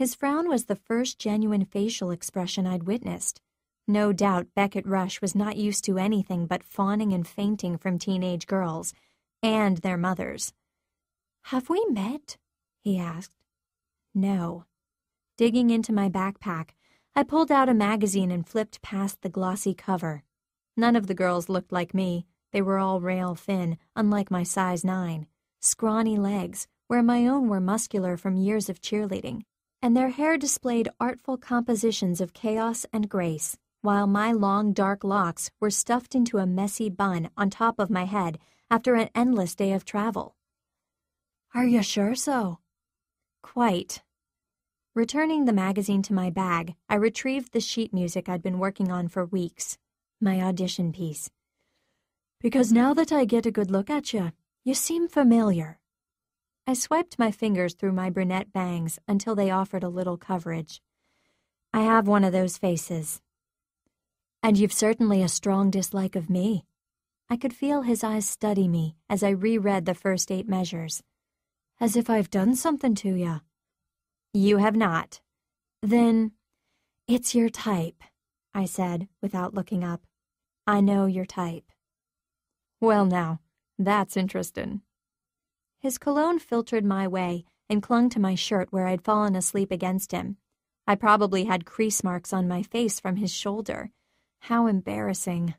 His frown was the first genuine facial expression I'd witnessed. No doubt Beckett Rush was not used to anything but fawning and fainting from teenage girls, and their mothers. "Have we met?" he asked. No. Digging into my backpack, I pulled out a magazine and flipped past the glossy cover. None of the girls looked like me. They were all rail thin, unlike my size 9, scrawny legs, where my own were muscular from years of cheerleading, and their hair displayed artful compositions of chaos and grace, while my long dark locks were stuffed into a messy bun on top of my head after an endless day of travel. "Are you sure so?" "Quite." Returning the magazine to my bag, I retrieved the sheet music I'd been working on for weeks, my audition piece. "Because now that I get a good look at you, you seem familiar." I swiped my fingers through my brunette bangs until they offered a little coverage. "I have one of those faces." "And you've certainly a strong dislike of me." I could feel his eyes study me as I reread the first 8 measures. "As if I've done something to you." "You have not." "Then it's your type," I said without looking up. "I know your type." "Well now, that's interesting." His cologne filtered my way and clung to my shirt where I'd fallen asleep against him. I probably had crease marks on my face from his shoulder. How embarrassing.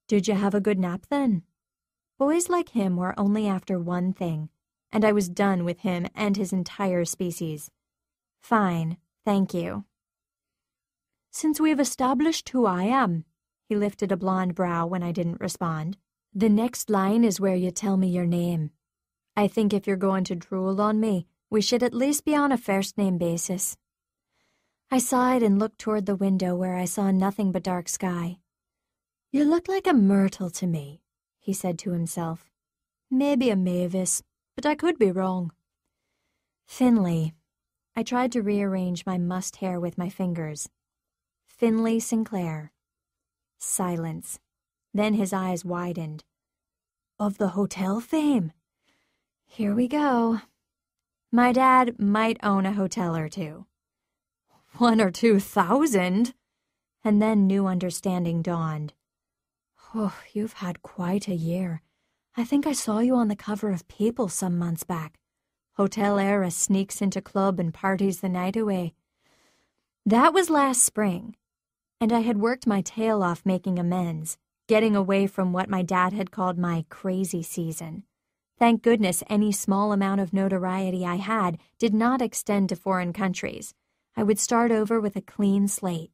"Did you have a good nap then?" Boys like him were only after one thing, and I was done with him and his entire species. "Fine, thank you." "Since we've established who I am," he lifted a blonde brow when I didn't respond, "the next line is where you tell me your name. I think if you're going to drool on me, we should at least be on a first-name basis." I sighed and looked toward the window where I saw nothing but dark sky. "You look like a myrtle to me," he said to himself. "Maybe a mavis, but I could be wrong." Finley. I tried to rearrange my mussed hair with my fingers. Finley Sinclair. Silence. Then his eyes widened. "Of the hotel fame." Here we go. My dad might own a hotel or two. 1 or 2,000? And then new understanding dawned. "Oh, you've had quite a year. I think I saw you on the cover of People some months back. Hotel heiress sneaks into club and parties the night away." That was last spring, and I had worked my tail off making amends, getting away from what my dad had called my crazy season. Thank goodness any small amount of notoriety I had did not extend to foreign countries. I would start over with a clean slate.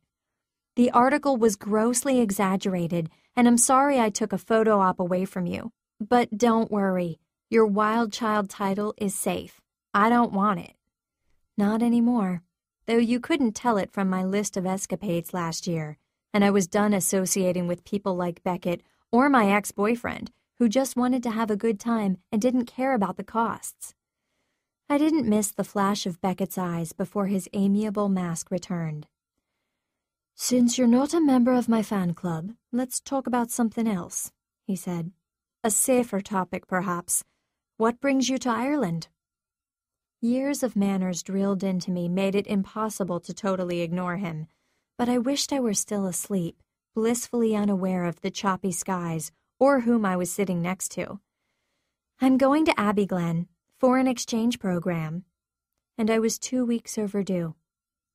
The article was grossly exaggerated, and I'm sorry I took a photo op away from you. But don't worry, your wild child title is safe. I don't want it. Not anymore, though you couldn't tell it from my list of escapades last year, and I was done associating with people like Beckett or my ex-boyfriend, who just wanted to have a good time and didn't care about the costs. I didn't miss the flash of Beckett's eyes before his amiable mask returned. "Since you're not a member of my fan club, let's talk about something else," he said. "A safer topic, perhaps. What brings you to Ireland?" Years of manners drilled into me made it impossible to totally ignore him, but I wished I were still asleep, blissfully unaware of the choppy skies or whom I was sitting next to. "I'm going to Abbeyglen, foreign exchange program." And I was 2 weeks overdue.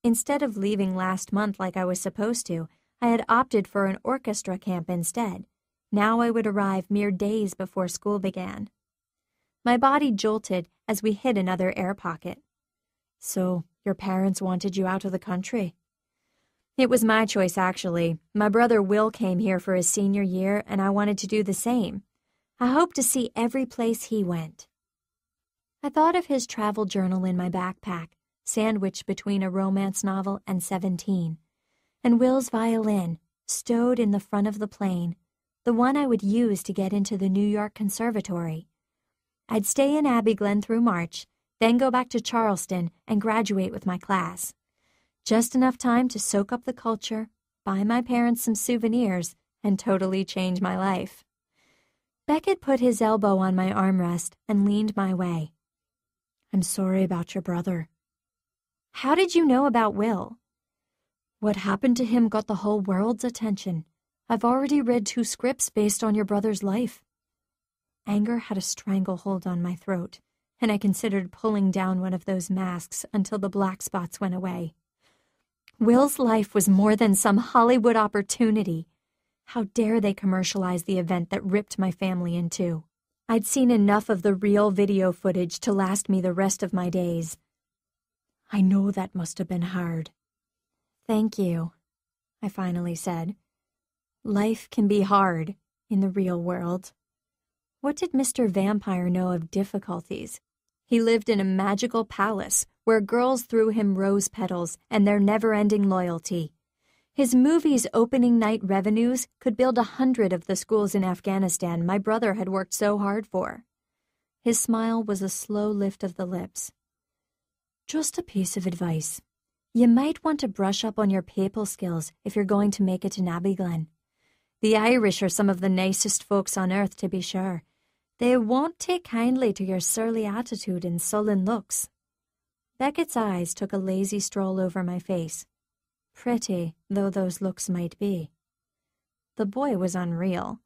Instead of leaving last month like I was supposed to, I had opted for an orchestra camp instead. Now I would arrive mere days before school began. My body jolted as we hit another air pocket. "So, your parents wanted you out of the country?" "It was my choice, actually. My brother Will came here for his senior year, and I wanted to do the same. I hope to see every place he went." I thought of his travel journal in my backpack, sandwiched between a romance novel and 17, and Will's violin, stowed in the front of the plane, the one I would use to get into the New York conservatory. I'd stay in Abbeyglen through March, then go back to Charleston and graduate with my class. Just enough time to soak up the culture, buy my parents some souvenirs, and totally change my life. Beckett put his elbow on my armrest and leaned my way. "I'm sorry about your brother." How did you know about Will? What happened to him got the whole world's attention. I've already read 2 scripts based on your brother's life. Anger had a stranglehold on my throat, and I considered pulling down one of those masks until the black spots went away. Will's life was more than some Hollywood opportunity. How dare they commercialize the event that ripped my family in two? I'd seen enough of the real video footage to last me the rest of my days. I know that must have been hard. Thank you, I finally said. Life can be hard in the real world. What did Mr. Vampire know of difficulties? He lived in a magical palace where girls threw him rose petals and their never-ending loyalty. His movie's opening night revenues could build 100 of the schools in Afghanistan my brother had worked so hard for. His smile was a slow lift of the lips. Just a piece of advice. You might want to brush up on your papal skills if you're going to make it in Abbeyglen. The Irish are some of the nicest folks on earth, to be sure. They won't take kindly to your surly attitude and sullen looks. Beckett's eyes took a lazy stroll over my face, pretty though those looks might be. The boy was unreal.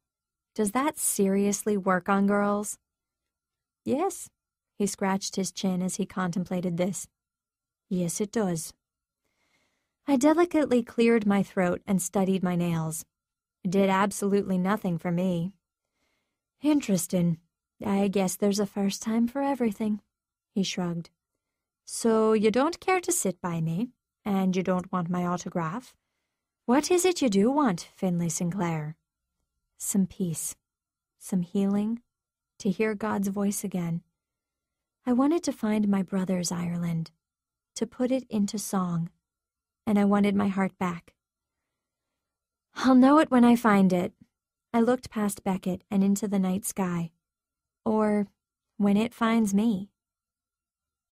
Does that seriously work on girls? Yes, he scratched his chin as he contemplated this. Yes, it does. I delicately cleared my throat and studied my nails. It did absolutely nothing for me. Interesting. I guess there's a first time for everything, he shrugged. So you don't care to sit by me, and you don't want my autograph? What is it you do want, Finley Sinclair? Some peace, some healing, to hear God's voice again. I wanted to find my brother's Ireland, to put it into song, and I wanted my heart back. I'll know it when I find it. I looked past Beckett and into the night sky. Or when it finds me.